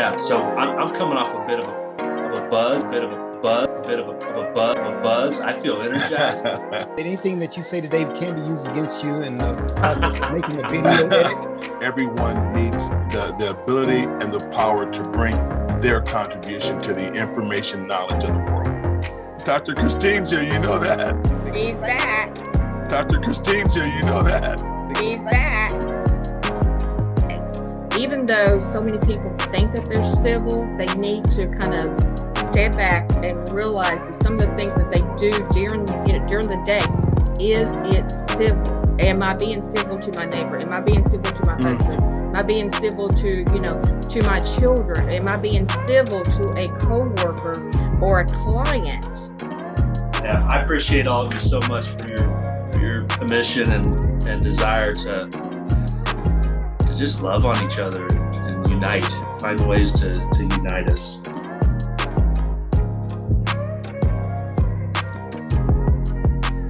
Yeah, so I'm coming off a bit of a buzz, a buzz. I feel energized. Anything that you say today can be used against you in the process of making a video edit. Everyone needs the ability and the power to bring their contribution to the information knowledge of the world. Dr. Christine's here, you know that. He's back. Dr. Christine's here, you know that. He's back. Even though so many people think that they're civil, they need to kind of step back and realize that some of the things that they do during the day, is it civil? Am I being civil to my neighbor? Am I being civil to my husband? Am I being civil to, to my children? Am I being civil to a coworker or a client? Yeah, I appreciate all of you so much for your commission and desire to just love on each other and unite, find ways to unite us.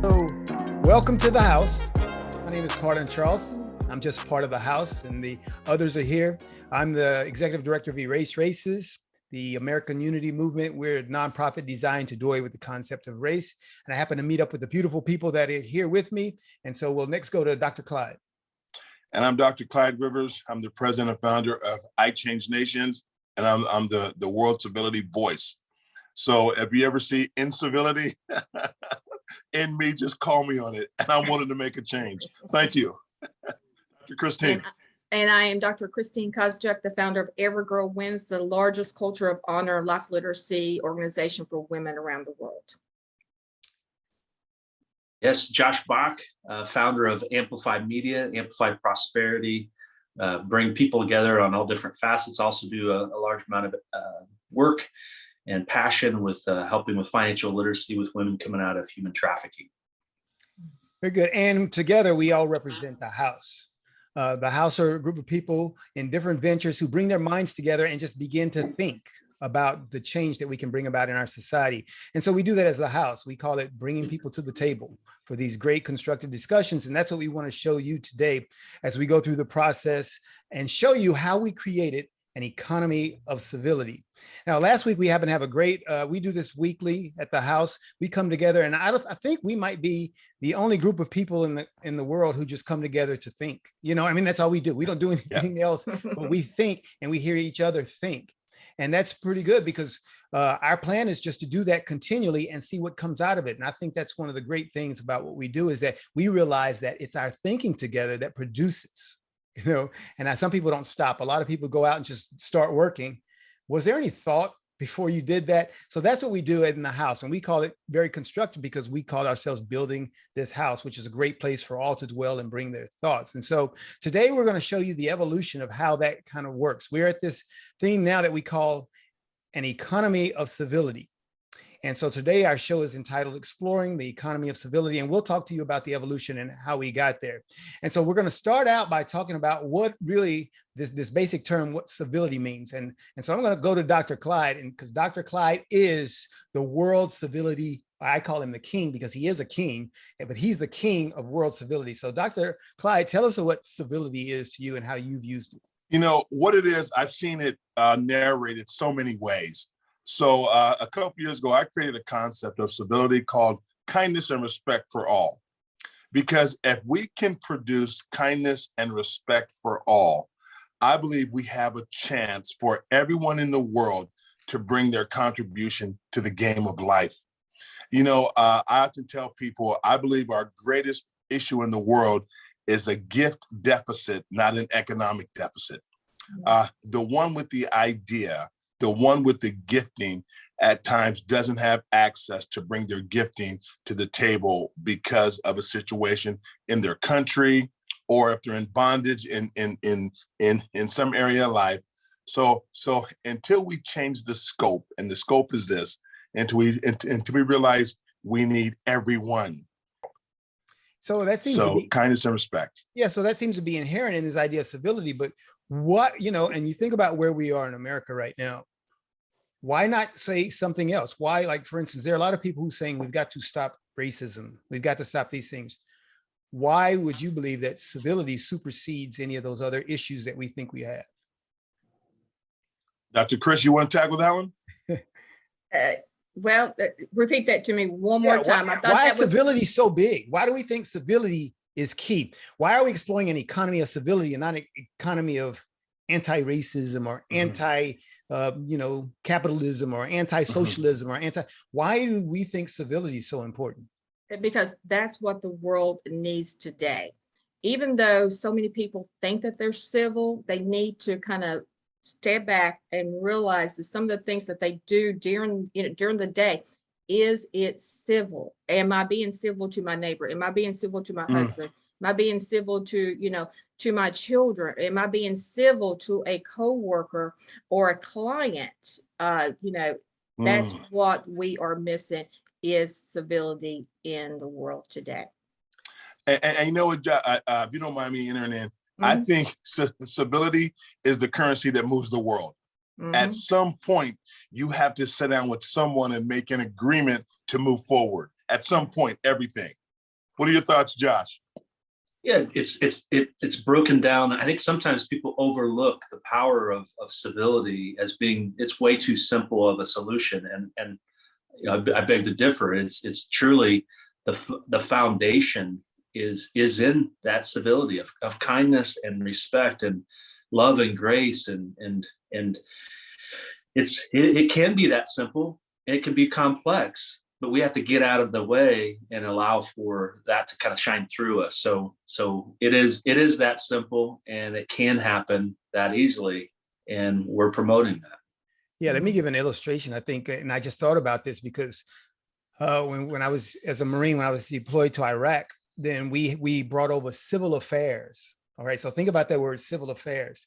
So, welcome to the house. My name is Carlin Charleston. I'm just part of the house and the others are here. I'm the executive director of Erase Races, the American Unity Movement. We're a nonprofit designed to do away with the concept of race. And I happen to meet up with the beautiful people that are here with me. And so we'll next go to Dr. Clyde. And I'm Dr. Clyde Rivers. I'm the president and founder of I Change Nations, and I'm the World Civility voice. So if you ever see incivility in me, just call me on it. And I'm willing to make a change. Thank you. Dr. Christine. And I am Dr. Christine Kozchuk, the founder of Every Girl Wins, the largest culture of honor life literacy organization for women around the world. Yes, Josh Bach, founder of Amplify Media, Amplify Prosperity, bring people together on all different facets, also do a large amount of work and passion with helping with financial literacy with women coming out of human trafficking. Very good. And together we all represent the house. The house are a group of people in different ventures who bring their minds together and just begin to think about the change that we can bring about in our society. And so we do that as the house. We call it bringing people to the table for these great constructive discussions. And that's what we want to show you today as we go through the process and show you how we created an economy of civility. Now, last week we happened to have a great, we do this weekly at the house. We come together and I think we might be the only group of people in the world who just come together to think. That's all we do. We don't do anything else, but we think and we hear each other think. And that's pretty good because our plan is just to do that continually and see what comes out of it. And I think that's one of the great things about what we do is that we realize that it's our thinking together that produces, and some people don't stop. A lot of people go out and just start working. Was there any thought before you did that? So that's what we do in the house. And we call it very constructive because we call ourselves building this house, which is a great place for all to dwell and bring their thoughts. And so today we're going to show you the evolution of how that kind of works. We're at this theme now that we call an economy of civility. And so today our show is entitled Exploring the Economy of Civility, and we'll talk to you about the evolution and how we got there. And so we're going to start out by talking about what really this basic term, what civility means. And so I'm going to go to Dr. Clyde, and because Dr. Clyde is the world civility, I call him the king because he is a king, but he's the king of world civility. So Dr. Clyde, tell us what civility is to you and how you've used it. What it is, I've seen it narrated so many ways. So a couple years ago, I created a concept of civility called kindness and respect for all. Because if we can produce kindness and respect for all, I believe we have a chance for everyone in the world to bring their contribution to the game of life. I often tell people, I believe our greatest issue in the world is a gift deficit, not an economic deficit. The one with the idea, the one with the gifting at times doesn't have access to bring their gifting to the table because of a situation in their country, or if they're in bondage in some area of life. So until we change the scope, and the scope is this, until we realize we need everyone. So that seems to be kindness and respect. Yeah, so that seems to be inherent in this idea of civility. But what, and you think about where we are in America right now, why not say something else? Why, like, for instance, there are a lot of people who are saying we've got to stop racism. We've got to stop these things. Why would you believe that civility supersedes any of those other issues that we think we have? Dr. Chris, you want to tackle that one? Well, repeat that to me one more time. I thought why that is was civility so big? Why do we think civility is key? Why are we exploring an economy of civility and not an economy of anti-racism or anti, capitalism or anti-socialism or anti? Why do we think civility is so important? because that's what the world needs today. Even though so many people think that they're civil, they need to kind of step back and realize that some of the things that they do during the day, is it civil? Am I being civil to my neighbor? Am I being civil to my husband? Am I being civil to to my children? Am I being civil to a coworker or a client? That's what we are missing, is civility in the world today. And you know what, if you don't mind me entering in, I think civility is the currency that moves the world. At some point, you have to sit down with someone and make an agreement to move forward. At some point, everything. What are your thoughts, Josh? Yeah, it's broken down. I think sometimes people overlook the power of civility as being, it's way too simple of a solution. And I beg to differ. It's truly the foundation is in that civility of kindness and respect and love and grace and it can be that simple. It can be complex, but we have to get out of the way and allow for that to kind of shine through us. So it is that simple, and it can happen that easily, and we're promoting that. Yeah, let me give an illustration. I think, and I just thought about this because when I was as a Marine, when I was deployed to Iraq, then we brought over civil affairs. All right, so think about that word, civil affairs.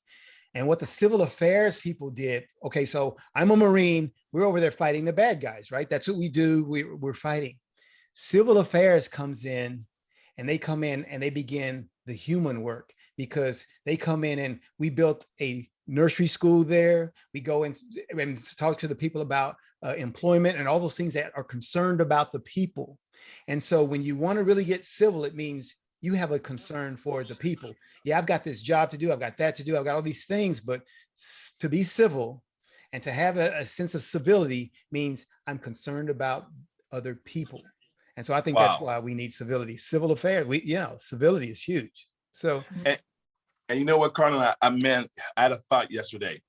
And what the civil affairs people did, okay, so I'm a Marine, we're over there fighting the bad guys, right? That's what we do, we're fighting. Civil affairs comes in, and they come in and they begin the human work, because they come in and we built a nursery school there. We go in and talk to the people about employment and all those things that are concerned about the people. And so when you want to really get civil, it means you have a concern for the people. Yeah, I've got this job to do. I've got that to do. I've got all these things, but to be civil and to have a sense of civility means I'm concerned about other people. And so I think that's why we need civility. Civil affairs, civility is huge. So, and you know what, Carlin, I had a thought yesterday.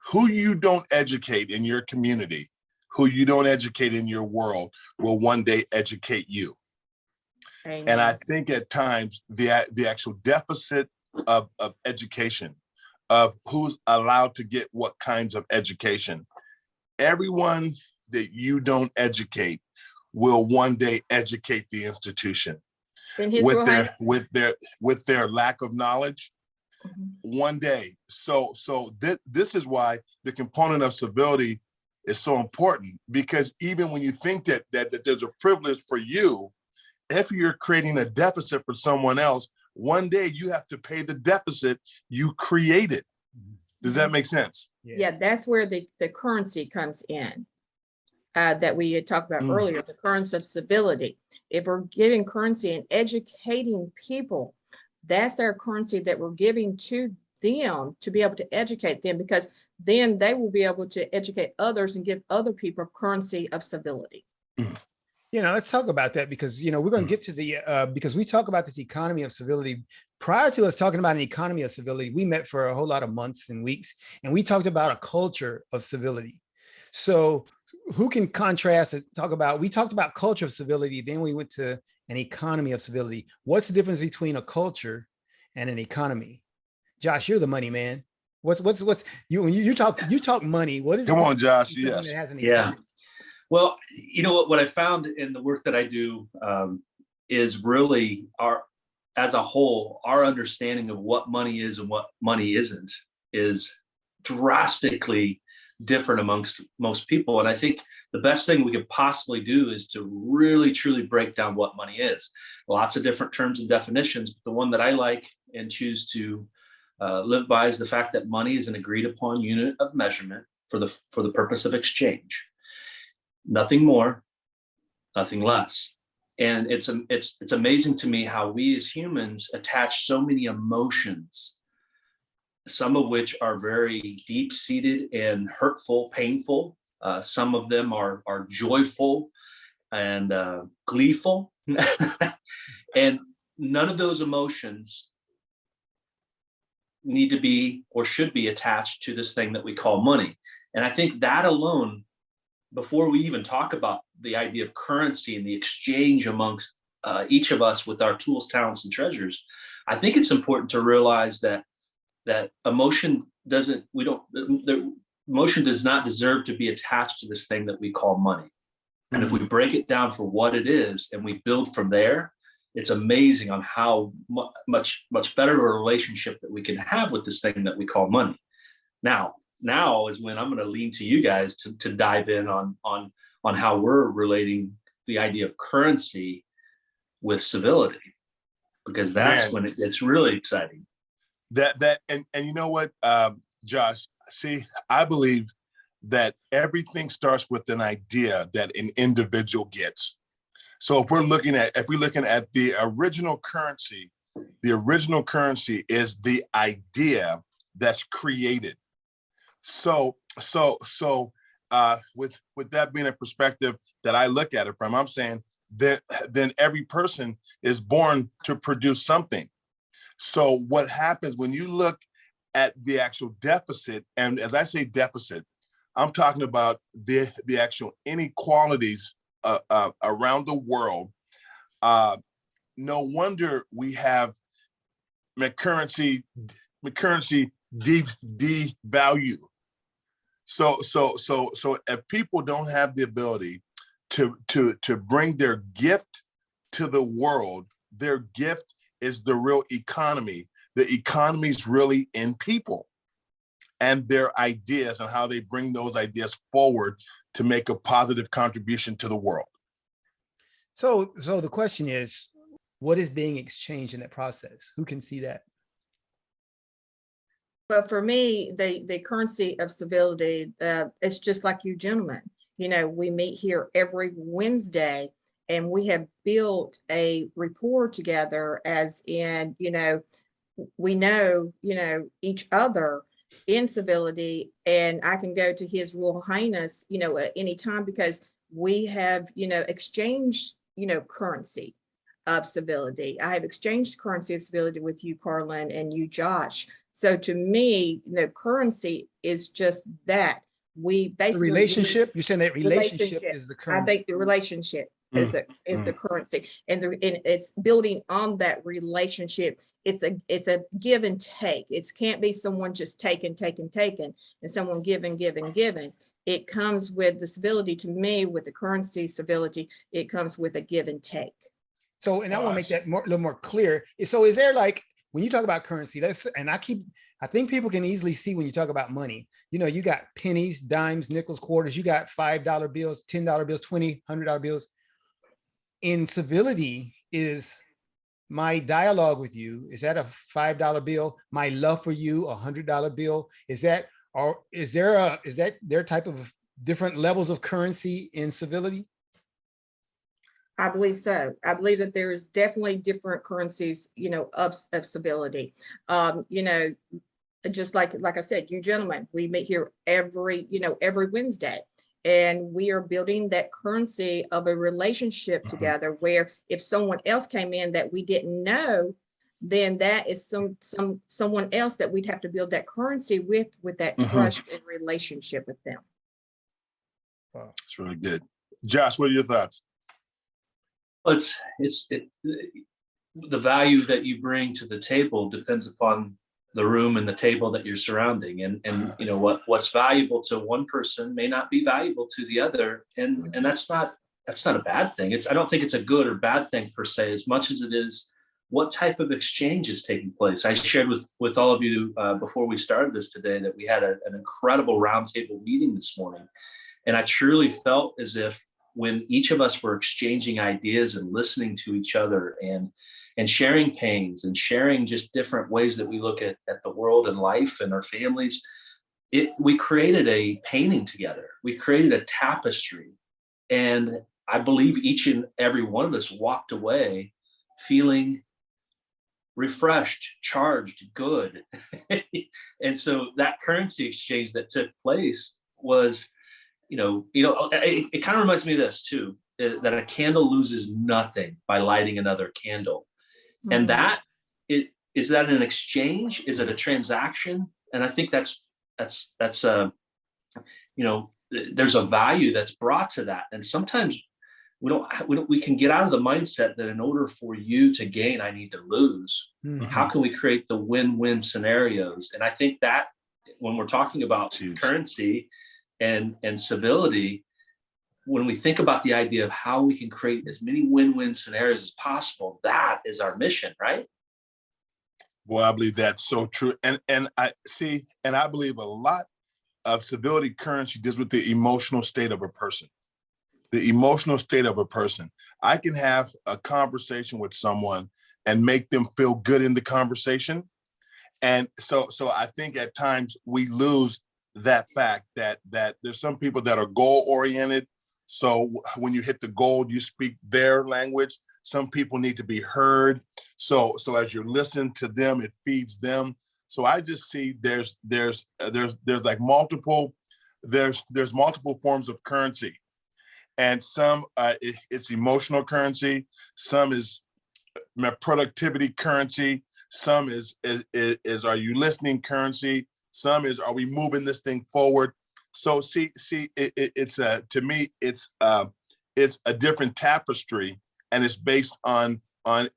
Who you don't educate in your community, who you don't educate in your world, will one day educate you. Amen. And I think at times the actual deficit of education, of who's allowed to get what kinds of education, everyone that you don't educate will one day educate the institution with their lack of knowledge. One day. So this is why the component of civility is so important, because even when you think that there's a privilege for you, if you're creating a deficit for someone else, one day you have to pay the deficit you created. Does that make sense? Yes. Yeah, that's where the currency comes in that we had talked about earlier, the currency of civility. If we're giving currency and educating people, that's our currency that we're giving to them to be able to educate them, because then they will be able to educate others and give other people currency of civility. Let's talk about that, because, we're going to get to the, because we talk about this economy of civility. Prior to us talking about an economy of civility, we met for a whole lot of months and weeks, and we talked about a culture of civility. So who can contrast and we talked about culture of civility, then we went to an economy of civility. What's the difference between a culture and an economy? Josh, you're the money man. What's when you talk money, what is Come on, Josh. Yes. That has an economy? Yeah. Well, what I found in the work that I do is really as a whole, our understanding of what money is and what money isn't is drastically different amongst most people. And I think the best thing we could possibly do is to really, truly break down what money is. Lots of different terms and definitions, but the one that I like and choose to live by is the fact that money is an agreed upon unit of measurement for the purpose of exchange. Nothing more, nothing less. And it's amazing to me how we as humans attach so many emotions, some of which are very deep-seated and hurtful, painful. Some of them are joyful and gleeful. And none of those emotions need to be or should be attached to this thing that we call money. And I think that alone, before we even talk about the idea of currency and the exchange amongst each of us with our tools, talents, and treasures, I think it's important to realize that emotion emotion does not deserve to be attached to this thing that we call money. And if we break it down for what it is and we build from there, it's amazing on how much better a relationship that we can have with this thing that we call money. Now is when I'm going to lean to you guys to dive in on how we're relating the idea of currency with civility, because that's when it gets really exciting. And you know what, Josh, see, I believe that everything starts with an idea that an individual gets. So if we're looking at the original currency is the idea that's created. So with that being a perspective that I look at it from, I'm saying that then every person is born to produce something. So what happens when you look at the actual deficit, and as I say deficit, I'm talking about the actual inequalities around the world. No wonder we have currency devalue. So if people don't have the ability to bring their gift to the world, their gift is the real economy. The economy is really in people and their ideas and how they bring those ideas forward to make a positive contribution to the world. So the question is, what is being exchanged in that process? Who can see that? Well, for me, the currency of civility, it's just like you gentlemen. You know, we meet here every Wednesday and we have built a rapport together, as in, you know, we know, you know, each other in civility, and I can go to His Royal Highness, you know, at any time, because we have, you know, exchanged, you know, currency of civility. I have exchanged currency of civility with you, Carlin, and you, Josh. So to me, the currency is just that. We basically the relationship. You're saying that relationship is the currency. I think the relationship is the currency, and it's building on that relationship. It's a give and take. It can't be someone just taking, and someone giving. It comes with the civility. To me, with the currency civility, it comes with a give and take. So, and I want to make that a little more clear. So is there, like, when you talk about currency, I think people can easily see when you talk about money, you know, you got pennies, dimes, nickels, quarters, you got $5 bills, $10 bills, $20, $100 bills. In civility, is my dialogue with you, is that a $5 bill? My love for you, $100 bill? Is that their type of different levels of currency in civility? I believe so. I believe that there is definitely different currencies, you know, of civility. You know, just like I said, you gentlemen, we meet here every Wednesday, and we are building that currency of a relationship together, where if someone else came in that we didn't know, then that is someone else that we'd have to build that currency with that trust and relationship with them. Wow, that's really good. Josh, what are your thoughts? The value that you bring to the table depends upon the room and the table that you're surrounding, and you know what's valuable to one person may not be valuable to the other, and that's not a bad thing. I don't think it's a good or bad thing per se, as much as it is what type of exchange is taking place. I shared with all of you before we started this today that we had an incredible roundtable meeting this morning, and I truly felt as if when each of us were exchanging ideas and listening to each other and sharing pains and sharing just different ways that we look at the world and life and our families, we created a painting together. We created a tapestry. And I believe each and every one of us walked away feeling refreshed, charged, good. And so that currency exchange that took place was, it kind of reminds me of this too, that a candle loses nothing by lighting another candle. And that is that an exchange? Is it a transaction? And I think that's there's a value that's brought to that. And sometimes we can get out of the mindset that in order for you to gain, I need to lose. How can we create the win-win scenarios? And I think that when we're talking about currency and civility, when we think about the idea of how we can create as many win-win scenarios as possible, that is our mission, right? Well, I believe that's so true. And I believe a lot of civility currency deals with the emotional state of a person. The emotional state of a person. I can have a conversation with someone and make them feel good in the conversation. And so I think at times we lose that fact that there's some people that are goal oriented. So when you hit the goal, you speak their language. Some people need to be heard. So as you're listening to them, it feeds them. So I just see there's like multiple forms of currency. And some it's emotional currency, some is productivity currency, some is are you listening currency, some is are we moving this thing forward. So it's to me it's a different tapestry, and it's based on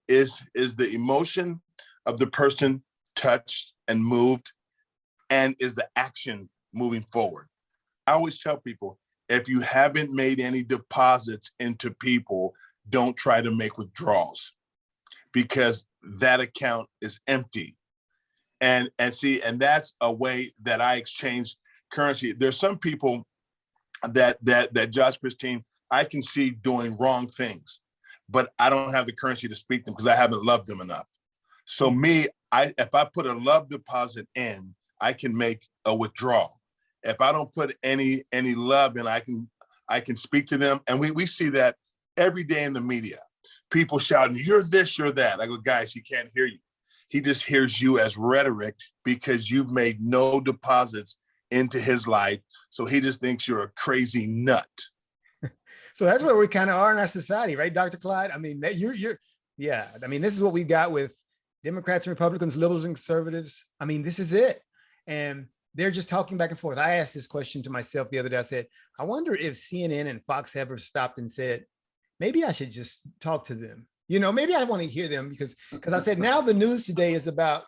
is the emotion of the person touched and moved, and is the action moving forward. I always tell people, if you haven't made any deposits into people, don't try to make withdrawals, because that account is empty. And that's a way that I exchange currency. There's some people that Josh, Christine, I can see doing wrong things, but I don't have the currency to speak them because I haven't loved them enough. So if I put a love deposit in, I can make a withdrawal. If I don't put any love in, I can speak to them. And we see that every day in the media. People shouting, "You're this, you're that." I go, guys, he can't hear you. He just hears you as rhetoric because you've made no deposits into his life. So he just thinks you're a crazy nut. So that's where we kind of are in our society, right, Dr. Clyde? I mean, yeah. I mean, this is what we got with Democrats and Republicans, liberals and conservatives. I mean, this is it. And they're just talking back and forth. I asked this question to myself the other day. I said, I wonder if CNN and Fox ever stopped and said, maybe I should just talk to them. Maybe I want to hear them because I said, now the news today is about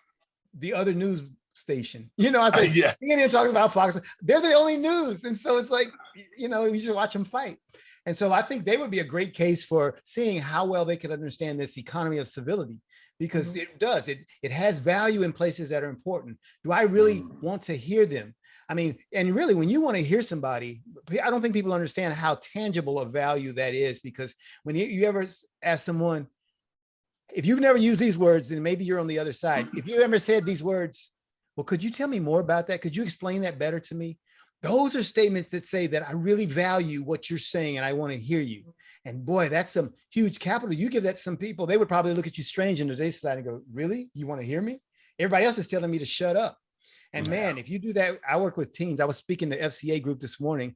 the other news station. I said, yeah. CNN talks about Fox. They're the only news. And so it's like, you should watch them fight. And so I think they would be a great case for seeing how well they could understand this economy of civility, because it does. It has value in places that are important. Do I really want to hear them? I mean, and really, when you want to hear somebody, I don't think people understand how tangible a value that is, because when you ever ask someone, if you've never used these words, then maybe you're on the other side. If you ever said these words, well, could you tell me more about that? Could you explain that better to me? Those are statements that say that I really value what you're saying and I want to hear you. And boy, that's some huge capital. You give that to some people, they would probably look at you strange in today's society and go, really? You want to hear me? Everybody else is telling me to shut up. And man, if you do that, I work with teens. I was speaking to FCA group this morning,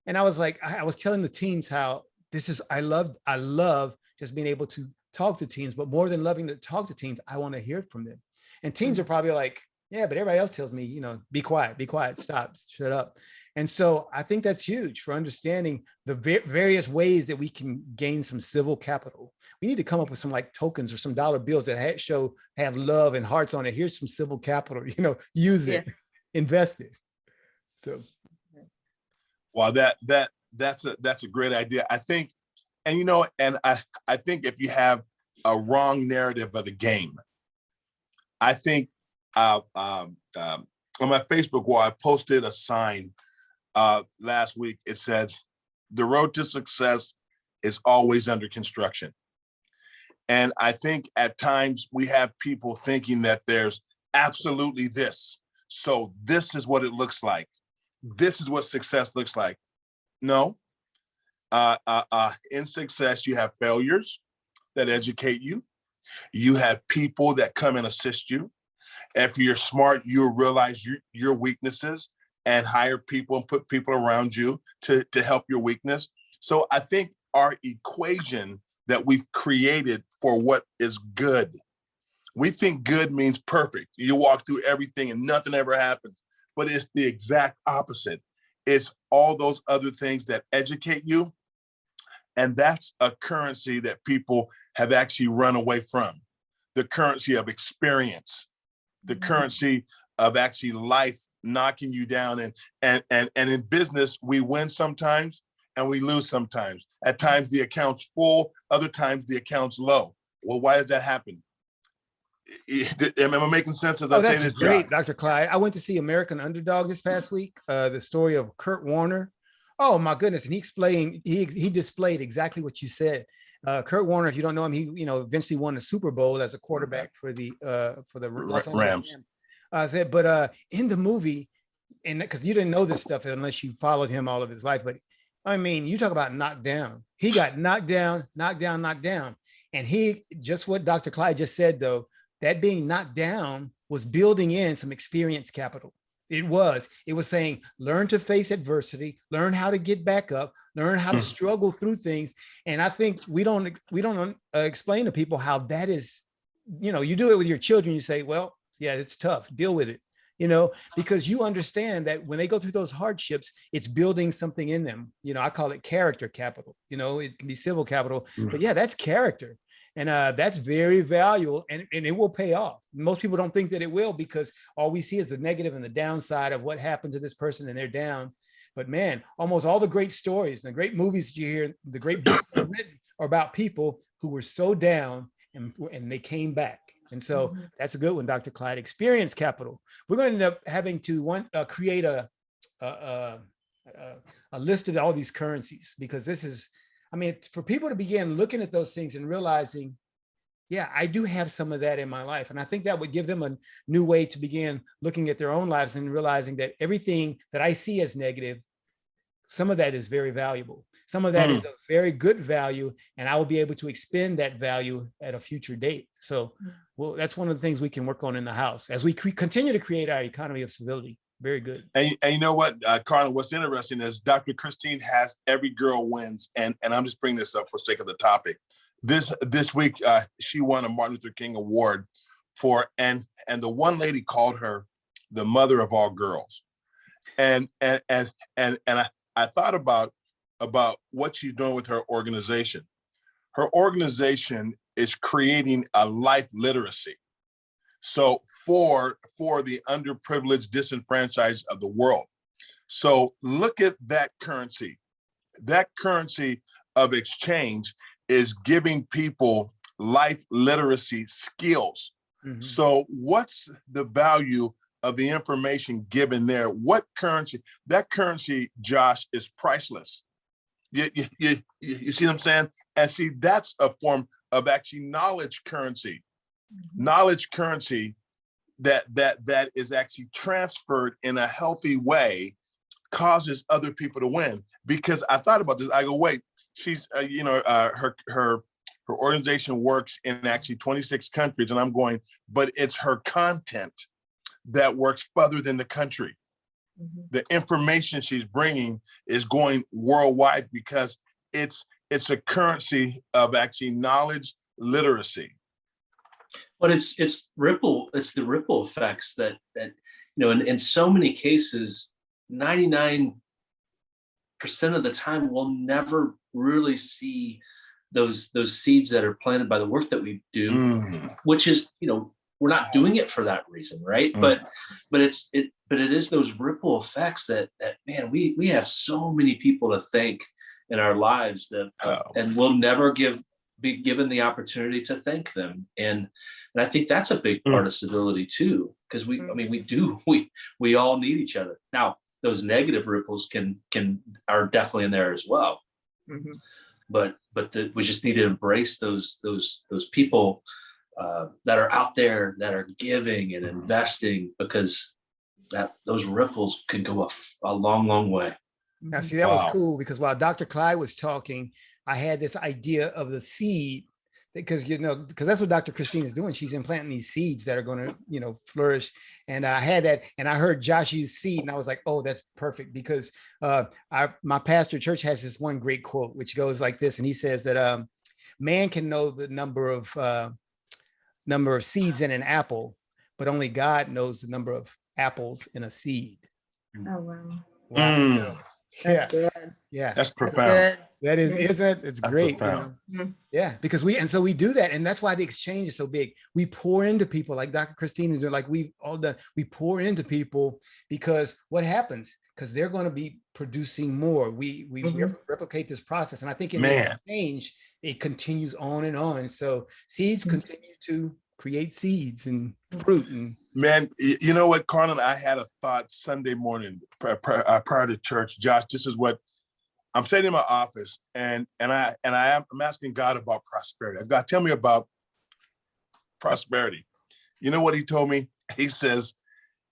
and I was like, I was telling the teens how I love just being able to talk to teens, but more than loving to talk to teens, I want to hear from them. And teens are probably like, yeah, but everybody else tells me, be quiet, stop, shut up. And so I think that's huge for understanding the various ways that we can gain some civil capital. We need to come up with some like tokens or some dollar bills that have love and hearts on it. Here's some civil capital, use it, invest it. So. Well, that's a great idea. I think, and I think if you have a wrong narrative of the game, I think on my Facebook wall, I posted a sign last week. It said, "The road to success is always under construction." And I think at times we have people thinking that there's absolutely this. So this is what it looks like. This is what success looks like. No. In success, you have failures that educate you. You have people that come and assist you. If you're smart, you'll realize your weaknesses and hire people and put people around you to help your weakness. So I think our equation that we've created for what is good, we think good means perfect. You walk through everything and nothing ever happens, but it's the exact opposite. It's all those other things that educate you. And that's a currency that people have actually run away from. The currency of experience, the currency of actually life knocking you down. And in business, we win sometimes and we lose sometimes. At times the account's full, other times the account's low. Well, why does that happen? Am I making sense as I say That's this? great, Josh? Dr. Clyde. I went to see American Underdog this past week, the story of Kurt Warner. Oh my goodness. And he explained, he displayed exactly what you said. Kurt Warner, if you don't know him, he eventually won the Super Bowl as a quarterback for the Los Angeles Rams. Rams. But in the movie, and because you didn't know this stuff unless you followed him all of his life, but I mean, you talk about knocked down. He got knocked down. And he, just what Dr. Clyde just said, though, that being knocked down was building in some experience capital. It was saying, learn to face adversity, learn how to get back up, learn how to struggle through things. And I think we don't explain to people how that is, you do it with your children. You say, well, yeah, it's tough, deal with it, because you understand that when they go through those hardships, it's building something in them. I call it character capital. It can be civil capital, but yeah, that's character. And that's very valuable, and it will pay off. Most people don't think that it will, because all we see is the negative and the downside of what happened to this person and they're down. But man, almost all the great stories and the great movies that you hear, the great books that are written, are about people who were so down and they came back. And so that's a good one, Dr. Clyde. Experience capital. We're going to end up having to create a list of all these currencies, because this is, for people to begin looking at those things and realizing, yeah, I do have some of that in my life. And I think that would give them a new way to begin looking at their own lives and realizing that everything that I see as negative, some of that is very valuable. Some of that is a very good value, and I will be able to expend that value at a future date. So, well, that's one of the things we can work on in the house as we continue to create our economy of civility. Very good. And you know what, Carla, what's interesting is Dr. Christine has Every Girl Wins. And I'm just bringing this up for sake of the topic. This week, she won a Martin Luther King Award and the one lady called her the mother of all girls. And I thought about what she's doing with her organization. Her organization is creating a life literacy. So for the underprivileged, disenfranchised of the world. So look at that currency. That currency of exchange is giving people life literacy skills. So what's the value of the information given there? What currency? That currency, Josh, is priceless. You see what I'm saying? And see, that's a form of actually knowledge currency. Knowledge currency that is actually transferred in a healthy way causes other people to win. Because I thought about this, I go, wait, she's her organization works in actually 26 countries, and I'm going, but it's her content that works further than the country. The information she's bringing is going worldwide because it's a currency of actually knowledge literacy. But it's the ripple effects that in so many cases, 99% of the time we'll never really see those seeds that are planted by the work that we do, which is, we're not doing it for that reason, right? But it is those ripple effects that man, we have so many people to thank in our lives that and we'll never be given the opportunity to thank them. And I think that's a big part of civility too, because we all need each other. Now, those negative ripples are definitely in there as well. But we just need to embrace those people that are out there that are giving and investing, because those ripples can go a long, long way. Now, see, that was cool, because while Dr. Clyde was talking, I had this idea of the seed because because that's what Dr. Christine is doing. She's implanting these seeds that are going to flourish. And I had that, and I heard Josh use seed, and I was like, oh, that's perfect, because my pastor church has this one great quote which goes like this, and he says that man can know the number of seeds in an apple, but only God knows the number of apples in a seed. Oh, wow. Wow. Mm. Yeah. Good. Yeah. That's That's profound. good. That is, isn't it? It's That's great. profound. Yeah, because so we do that, and that's why the exchange is so big. We pour into people, like Dr. Christine is doing, like we've all done. We pour into people, because what happens? Because they're going to be producing more. We replicate this process, and I think in this exchange, it continues on and on. And so seeds continue to create seeds and fruit. And Man, you know what, Carlin? I had a thought Sunday morning prior to church. Josh, this is what I'm sitting in my office, and I'm asking God about prosperity. God, tell me about prosperity. You know what he told me? He says,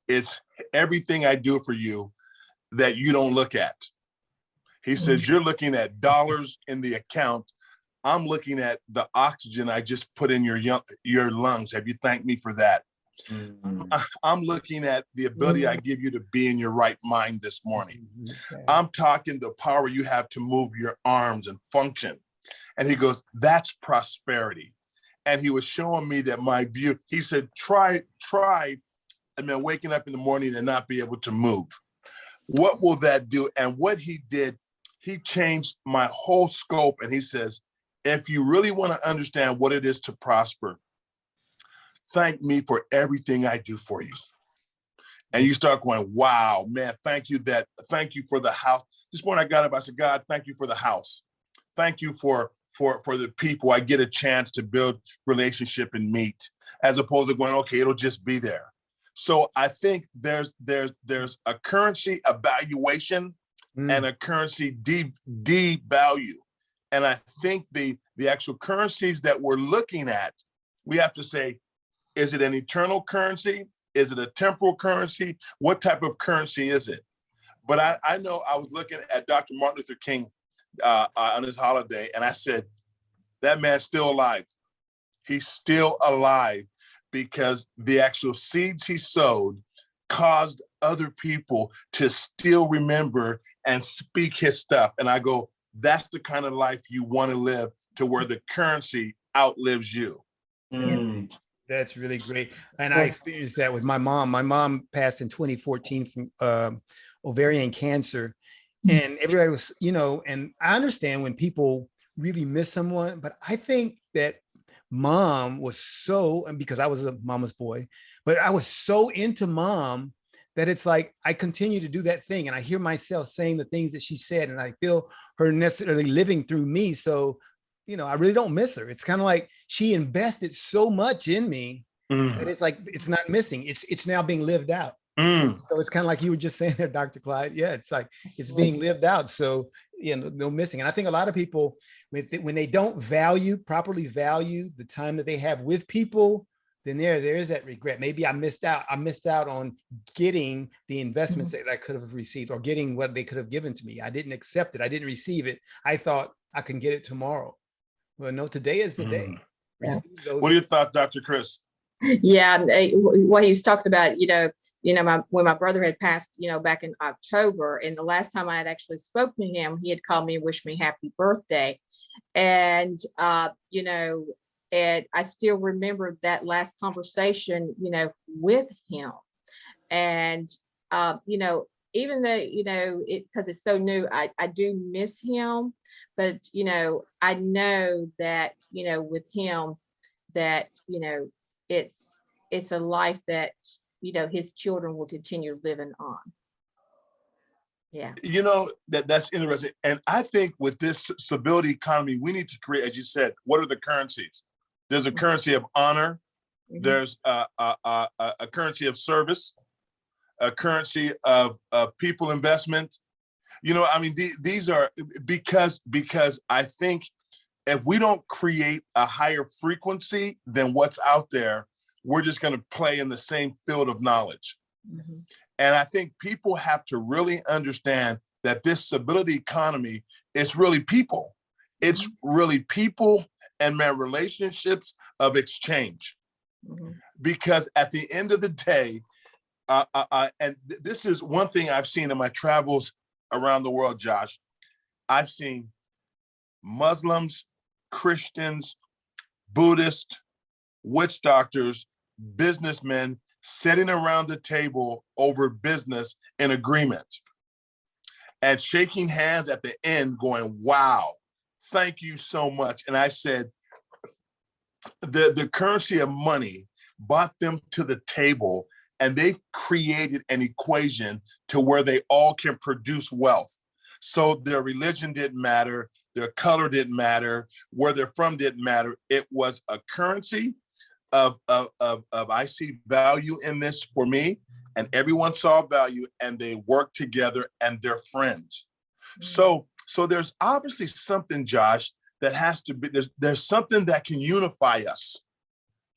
it's everything I do for you that you don't look at. He says, you're looking at dollars in the account. I'm looking at the oxygen I just put in your lungs. Have you thanked me for that? I'm looking at the ability I give you to be in your right mind this morning. I'm talking the power you have to move your arms and function. And he goes, that's prosperity. And he was showing me that my view, he said, try, and then waking up in the morning and not be able to move. What will that do? And what he did, he changed my whole scope. And he says, if you really want to understand what it is to prosper, thank me for everything I do for you. And you start going, wow, man, thank you for the house. This morning I got up, I said, God, thank you for the house. Thank you for the people I get a chance to build relationship and meet, as opposed to going, okay, it'll just be there. So I think there's a currency evaluation and a currency devalue. And I think the actual currencies that we're looking at, we have to say, is it an eternal currency? Is it a temporal currency? What type of currency is it? But I know I was looking at Dr. Martin Luther King on his holiday, and I said, that man's still alive. He's still alive because the actual seeds he sowed caused other people to still remember and speak his stuff. And I go, that's the kind of life you want to live, to where the currency outlives you. That's really great. And I experienced that with my mom. My mom passed in 2014 from ovarian cancer. And everybody was, and I understand when people really miss someone, but I think that mom was so, and because I was a mama's boy, but I was so into mom that it's like I continue to do that thing, and I hear myself saying the things that she said, and I feel her necessarily living through me. So, I really don't miss her. It's kind of like she invested so much in me that it's like it's not missing. It's now being lived out. So it's kind of like you were just saying there, Dr. Clyde. Yeah, it's like it's being lived out. So no missing. And I think a lot of people, when they don't properly value the time that they have with people, then there is that regret. Maybe I missed out on getting the investments that I could have received, or getting what they could have given to me. I didn't accept it. I didn't receive it. I thought I can get it tomorrow. Well, no, today is the day. What are your thoughts, Dr. Chris? Yeah, what he's talked about, when my brother had passed, back in October, and the last time I had actually spoken to him, he had called me and wished me happy birthday. And, and I still remember that last conversation, with him. And, even though, because it's so new, I do miss him, but, I know that, with him that, it's a life that, his children will continue living on. Yeah. That's interesting. And I think with this civility economy, we need to create, as you said, what are the currencies? There's a currency of honor. There's a currency of service, a currency of people investment. These are because I think if we don't create a higher frequency than what's out there, we're just going to play in the same field of knowledge. And I think people have to really understand that this civility economy is really people. It's really people and man relationships of exchange. Because at the end of the day, and this is one thing I've seen in my travels around the world, Josh. I've seen Muslims, Christians, Buddhists, witch doctors, businessmen sitting around the table over business in agreement and shaking hands at the end going, wow, thank you so much. And I said, the currency of money brought them to the table, and they've created an equation to where they all can produce wealth. So their religion didn't matter, their color didn't matter, where they're from didn't matter. It was a currency of I see value in this for me, and everyone saw value, and they worked together, and they're friends. So there's obviously something, Josh, that has to be, there's something that can unify us.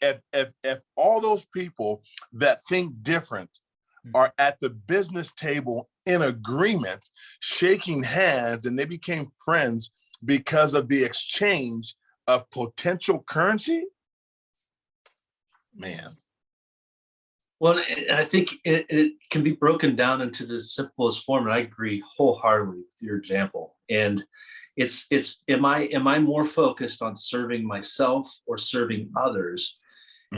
If all those people that think different are at the business table in agreement, shaking hands, and they became friends because of the exchange of potential currency, man. Well, I think it can be broken down into the simplest form, and I agree wholeheartedly with your example. And it's am I more focused on serving myself or serving others?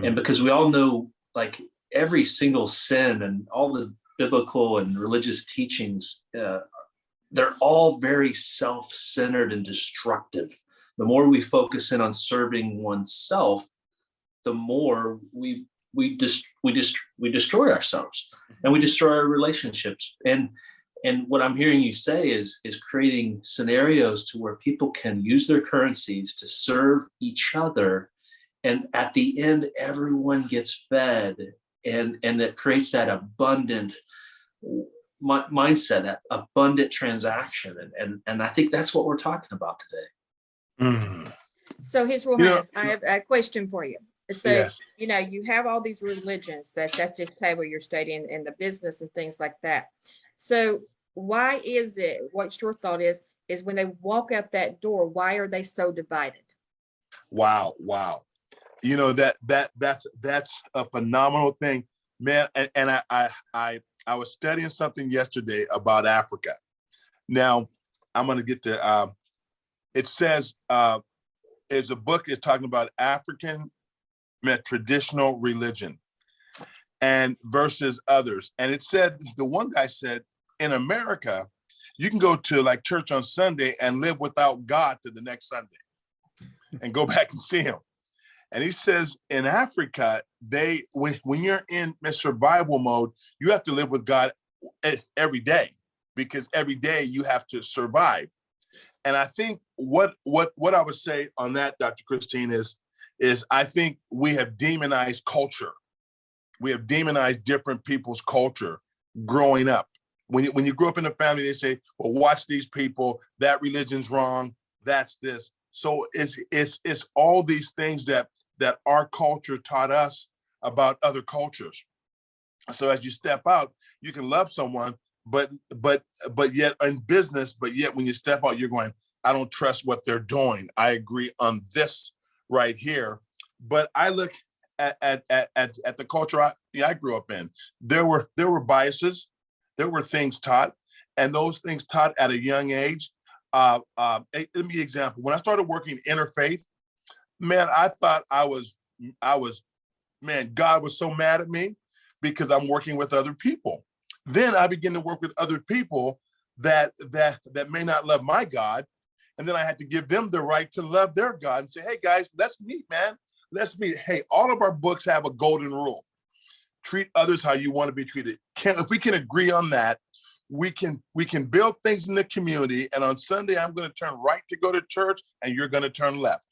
And because we all know, like, every single sin and all the biblical and religious teachings, they're all very self-centered and destructive. The more we focus in on serving oneself, the more we destroy ourselves, and we destroy our relationships. And what I'm hearing you say is creating scenarios to where people can use their currencies to serve each other, and at the end, everyone gets fed, and that creates that abundant mindset, that abundant transaction. And I think that's what we're talking about today. So His Royal Highness, I have a question for you. So, Yes. you have all these religions that's at the table you're studying, and the business and things like that. So why is it, what's your thought is when they walk out that door, why are they so divided? Wow. That's a phenomenal thing, man. And I was studying something yesterday about Africa. Now I'm going to get to, it says, is a book is talking about African traditional religion and versus others. And it said, the one guy said, in America, you can go to like church on Sunday and live without God to the next Sunday and go back and see him. And he says in Africa, when you're in survival mode, you have to live with God every day, because every day you have to survive. And I think what I would say on that, Dr. Christine, is I think we have demonized culture. We have demonized different people's culture growing up. When you grow up in a family, they say, well, watch these people, that religion's wrong, that's this. So it's all these things that our culture taught us about other cultures. So as you step out, you can love someone, but yet in business, but yet when you step out, you're going, I don't trust what they're doing. I agree on this right here. But I look at the culture I grew up in. There were biases, there were things taught, and those things taught at a young age. Let me give you an example. When I started working interfaith, man, I thought I was, man, God was so mad at me because I'm working with other people. Then I began to work with other people that may not love my God. And then I had to give them the right to love their God and say, hey guys, let's meet, man. Let's meet. Hey, all of our books have a golden rule. Treat others how you want to be treated. If we can agree on that, we can build things in the community. And on Sunday, I'm going to turn right to go to church, and you're going to turn left.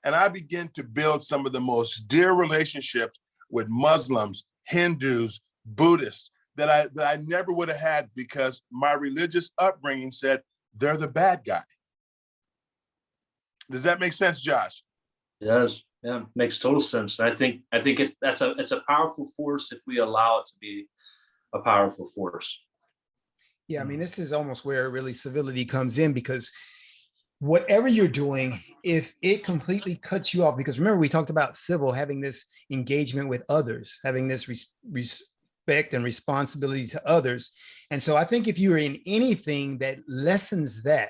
And I begin to build some of the most dear relationships with Muslims, Hindus, Buddhists that I never would have had, because my religious upbringing said they're the bad guy. Does that make sense, Josh? It does. Yeah, makes total sense. I think it's a powerful force if we allow it to be a powerful force. Yeah, I mean, this is almost where really civility comes in, because whatever you're doing, if it completely cuts you off, because remember, we talked about civil having this engagement with others, having this respect and responsibility to others. And so I think if you're in anything that lessens that,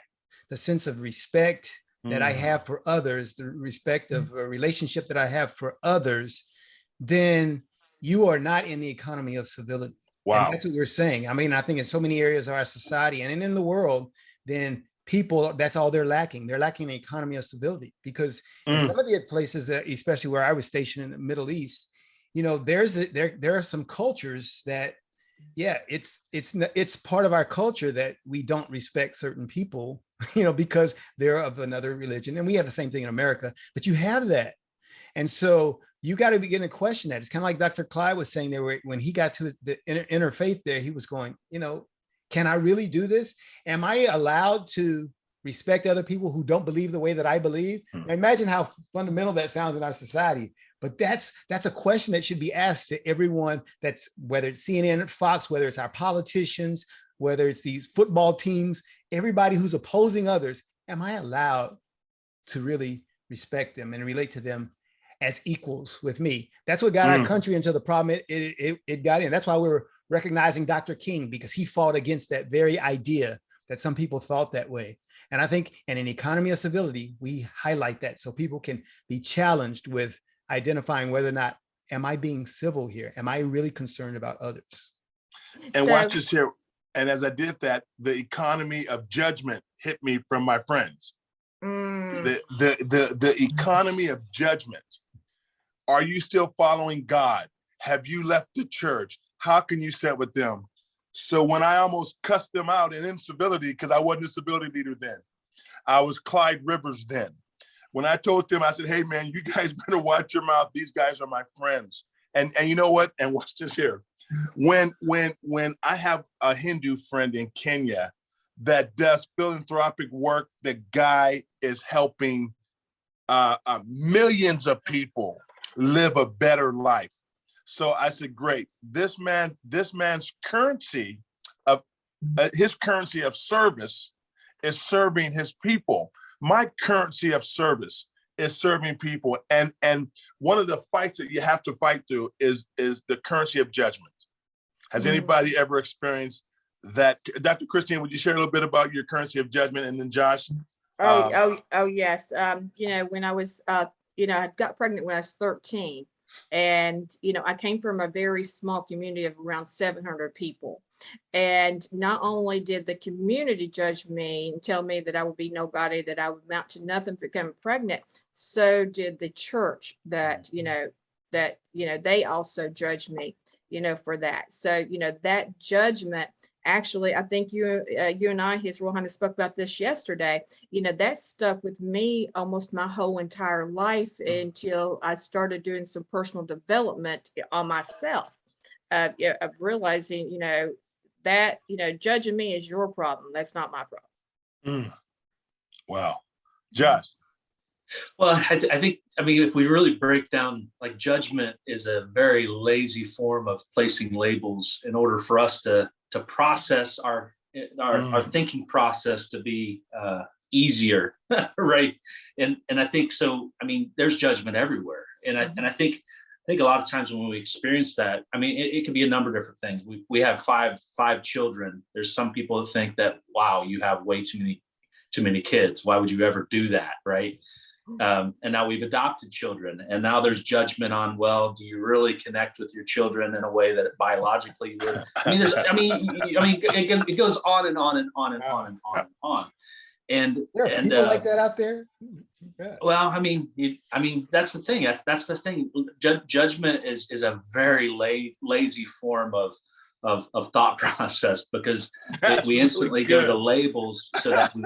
the sense of respect that I have for others, the respect of a relationship that I have for others, then you are not in the economy of civility. Wow. And that's what we're saying. I mean, I think in so many areas of our society and in the world, then people, that's all they're lacking. They're lacking the economy of civility, because in some of the places, especially where I was stationed in the Middle East, you know, there are some cultures that, yeah, it's part of our culture that we don't respect certain people, you know, because they're of another religion. And we have the same thing in America, but you have that. And so you got to begin to question that. It's kind of like Dr. Clyde was saying there, when he got to the interfaith there, he was going, you know, can I really do this? Am I allowed to respect other people who don't believe the way that I believe? Now, imagine how fundamental that sounds in our society. But that's a question that should be asked to everyone, that's whether it's CNN, Fox, whether it's our politicians, whether it's these football teams, everybody who's opposing others. Am I allowed to really respect them and relate to them as equals with me? That's what got our country into the problem it got in. That's why we were recognizing Dr. King, because he fought against that very idea that some people thought that way. And I think in an economy of civility, we highlight that so people can be challenged with identifying whether or not, am I being civil here? Am I really concerned about others? And watch this here. And as I did that, the economy of judgment hit me from my friends. The economy of judgment. Are you still following God? Have you left the church? How can you sit with them? So when I almost cussed them out in incivility, because I wasn't a civility leader then, I was Clyde Rivers then. When I told them, I said, hey man, you guys better watch your mouth. These guys are my friends. And you know what? And watch this here. When I have a Hindu friend in Kenya that does philanthropic work, the guy is helping millions of people live a better life. So I said, great. This man's currency of service is serving his people. My currency of service is serving people. And one of the fights that you have to fight through is the currency of judgment. Has anybody ever experienced that? Dr. Christine, would you share a little bit about your currency of judgment? And then Josh? Oh yes. You know, when I was, you know, I got pregnant when I was 13. And, you know, I came from a very small community of around 700 people. And not only did the community judge me and tell me that I would be nobody, that I would amount to nothing for becoming pregnant, so did the church that, they also judged me, for that. So, that judgment, actually, I think you and I, His Royal Highness, spoke about this yesterday. That stuck with me almost my whole entire life until I started doing some personal development on myself, of realizing, that, judging me is your problem. That's not my problem. Wow. Josh. Well, I think, if we really break down, like, judgment is a very lazy form of placing labels in order for us to process our thinking process to be easier, right? And I think so. There's judgment everywhere, and I think a lot of times when we experience that, it could be a number of different things. We have five children. There's some people that think that, wow, you have way too many kids. Why would you ever do that, right? And now we've adopted children, and now there's judgment on, well, do you really connect with your children in a way that biologically would? It goes on and on and on and on and on and on. And there are people like that out there. Yeah. Well, that's the thing. That's the thing. Judgment is a very lazy form of thought process, because we instantly go to labels so that we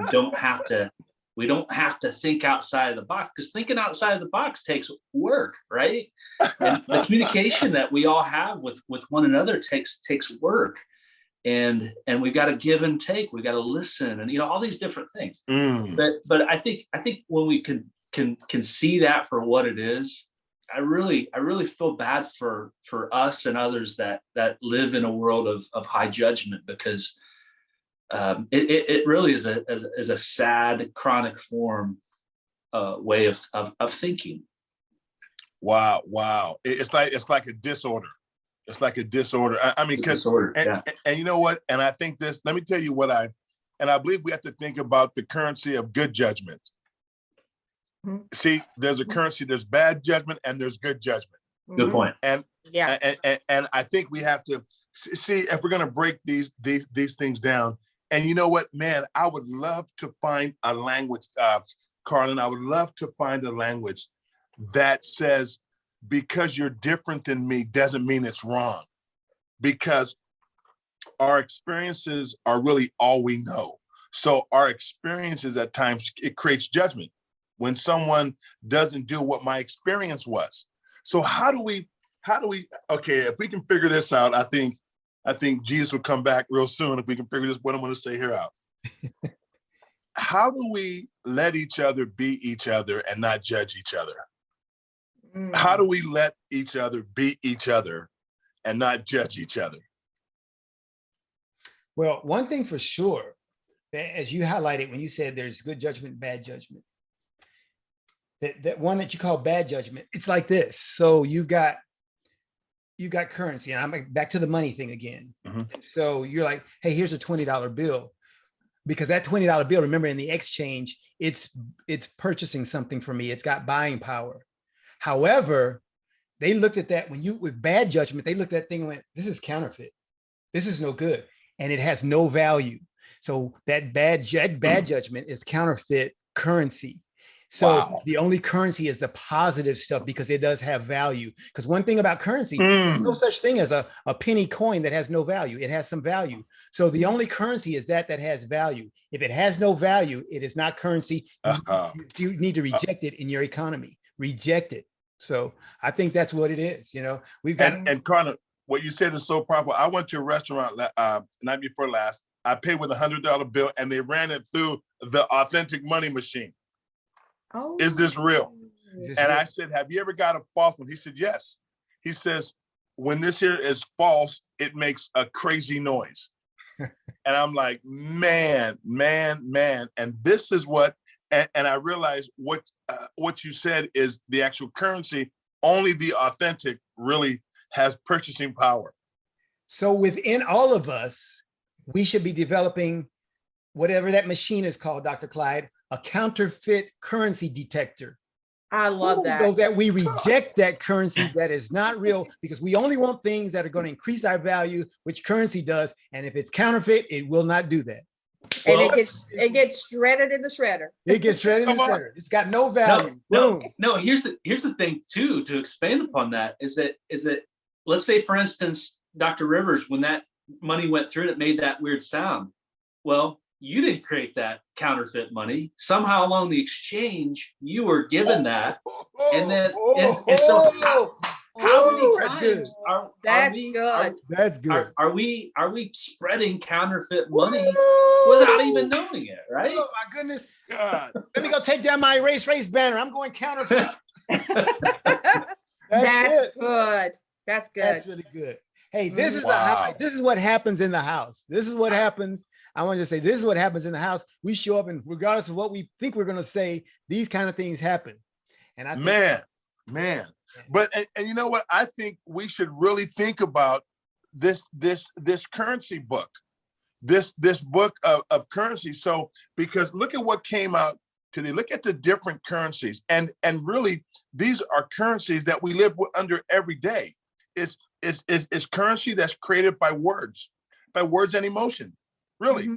don't have to think outside of the box, because thinking outside of the box takes work, right? And the communication that we all have with one another takes work, and we've got to give and take. We got to listen, and all these different things. But I think when we can see that for what it is, I really feel bad for us and others that live in a world of high judgment, because it really is a sad chronic form way of thinking. Wow, wow. It's like a disorder. It's like a disorder. I mean, because and you know what? And I think this. Let me tell you what I believe we have to think about the currency of good judgment. Mm-hmm. See, there's a currency. There's bad judgment and there's good judgment. Good point. And I think we have to see if we're going to break these things down. And you know what, man? I would love to find a language, Carlin. I would love to find a language that says, because you're different than me doesn't mean it's wrong, because our experiences are really all we know. So our experiences at times, it creates judgment when someone doesn't do what my experience was. So how do we, okay, if we can figure this out, I think Jesus will come back real soon if we can figure this, what I'm going to say here out. How do we let each other be each other and not judge each other? How do we let each other be each other and not judge each other? Well, one thing for sure, as you highlighted when you said there's good judgment, bad judgment, that one that you call bad judgment, it's like this. So you've got currency, and I'm back to the money thing again. Mm-hmm. So you're like, hey, here's a $20 bill. Because that $20 bill, remember, in the exchange, it's purchasing something for me. It's got buying power. However, they looked at that with bad judgment, they looked at that thing and went, this is counterfeit. This is no good. And it has no value. So that bad judgment is counterfeit currency. So the only currency is the positive stuff, because it does have value. Because one thing about currency, there's no such thing as a penny coin that has no value. It has some value. So the only currency is that has value. If it has no value, it is not currency. You need to reject it in your economy. Reject it. So I think that's what it is. You know, we've got. And Carla, what you said is so powerful. I went to a restaurant night before last. I paid with $100 bill, and they ran it through the authentic money machine. Oh. Is this real? And I said, have you ever got a false one? He said, yes. He says, when this here is false, it makes a crazy noise. And I'm like, man. And this is what, and I realized what you said is the actual currency, only the authentic really has purchasing power. So within all of us, we should be developing whatever that machine is called, Dr. Clyde, a counterfeit currency detector. I love that. So that we reject that currency that is not real, because we only want things that are going to increase our value, which currency does. And if it's counterfeit, it will not do that. And it gets shredded in the shredder. It gets shredded in the shredder. It's got no value. No. Here's the thing too, to expand upon that, is that let's say, for instance, Dr. Rivers, when that money went through, it made that weird sound. Well, you didn't create that counterfeit money. Somehow along the exchange, you were given that. And then so how many times that's good. Are we spreading counterfeit money without even knowing it, right? Oh my goodness. God. Let me go take down my race banner. I'm going counterfeit. That's good. That's good. That's really good. Hey, this is this is what happens in the house. This is what happens. I want to say, this is what happens in the house. We show up, and regardless of what we think we're going to say, these kind of things happen. And I think, man. But and you know what? I think we should really think about this currency book, this book of currency. So, because look at what came out today. Look at the different currencies, and really these are currencies that we live under every day. It's currency that's created by words and emotion. Really,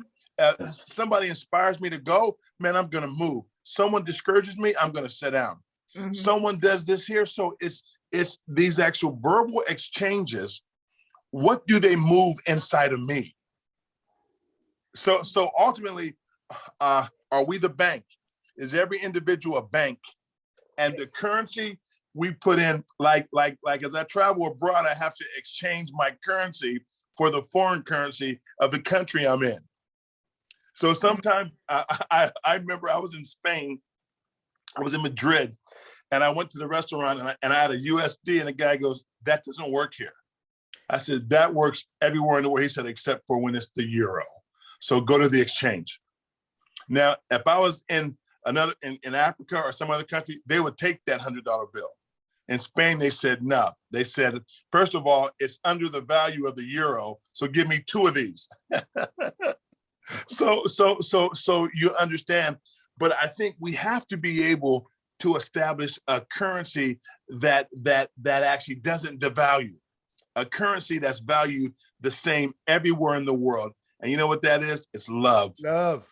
somebody inspires me to go, man, I'm going to move. Someone discourages me, I'm going to sit down. Mm-hmm. Someone does this here. So it's these actual verbal exchanges. What do they move inside of me? So ultimately, are we the bank? Is every individual a bank? And the currency we put in, like as I travel abroad, I have to exchange my currency for the foreign currency of the country I'm in. So sometimes I remember I was in Spain, I was in Madrid, and I went to the restaurant and I had a USD, and the guy goes, that doesn't work here. I said, that works everywhere in the world. He said, except for when it's the euro. So go to the exchange. Now, if I was in Africa or some other country, they would take that $100 bill. In Spain, they said no. They said, first of all, it's under the value of the euro, so give me 2 of these. So you understand. But I think we have to be able to establish a currency that actually doesn't devalue, a currency that's valued the same everywhere in the world. And you know what that is? It's love. Love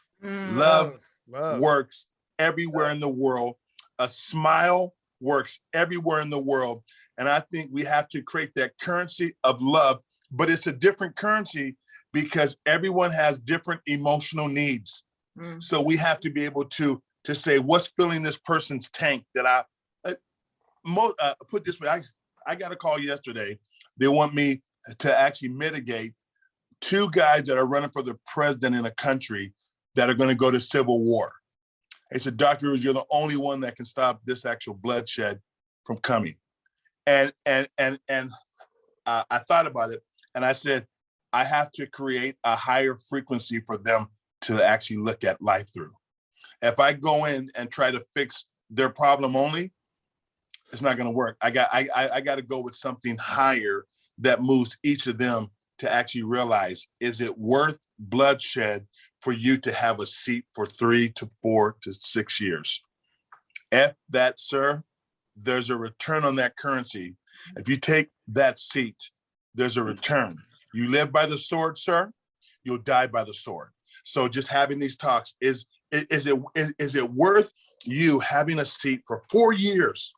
works everywhere in the world. A smile works everywhere in the world. And I think we have to create that currency of love, but it's a different currency because everyone has different emotional needs. So we have to be able to say, what's filling this person's tank that I put this way. I got a call yesterday. They want me to actually mitigate 2 guys that are running for the president in a country that are going to go to civil war. They said, Dr. Rivers, you're the only one that can stop this actual bloodshed from coming. And I thought about it, and I said, I have to create a higher frequency for them to actually look at life through. If I go in and try to fix their problem only, it's not going to work. I got to go with something higher that moves each of them to actually realize, is it worth bloodshed for you to have a seat for 3 to 4 to 6 years? If that, sir, there's a return on that currency. If you take that seat, there's a return. You live by the sword, sir, you'll die by the sword. So just having these talks, is it worth you having a seat for 4 years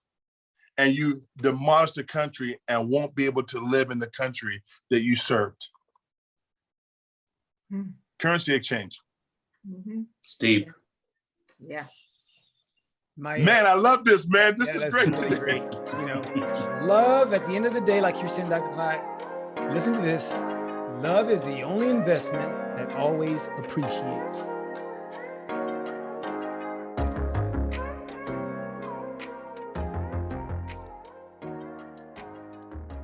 and you demolish the country and won't be able to live in the country that you served? Currency exchange. Steve. Yeah. Man, I love this, man. This is great. Really great. You know, love at the end of the day, like you're saying, Dr. Clyde, listen to this. Love is the only investment that always appreciates.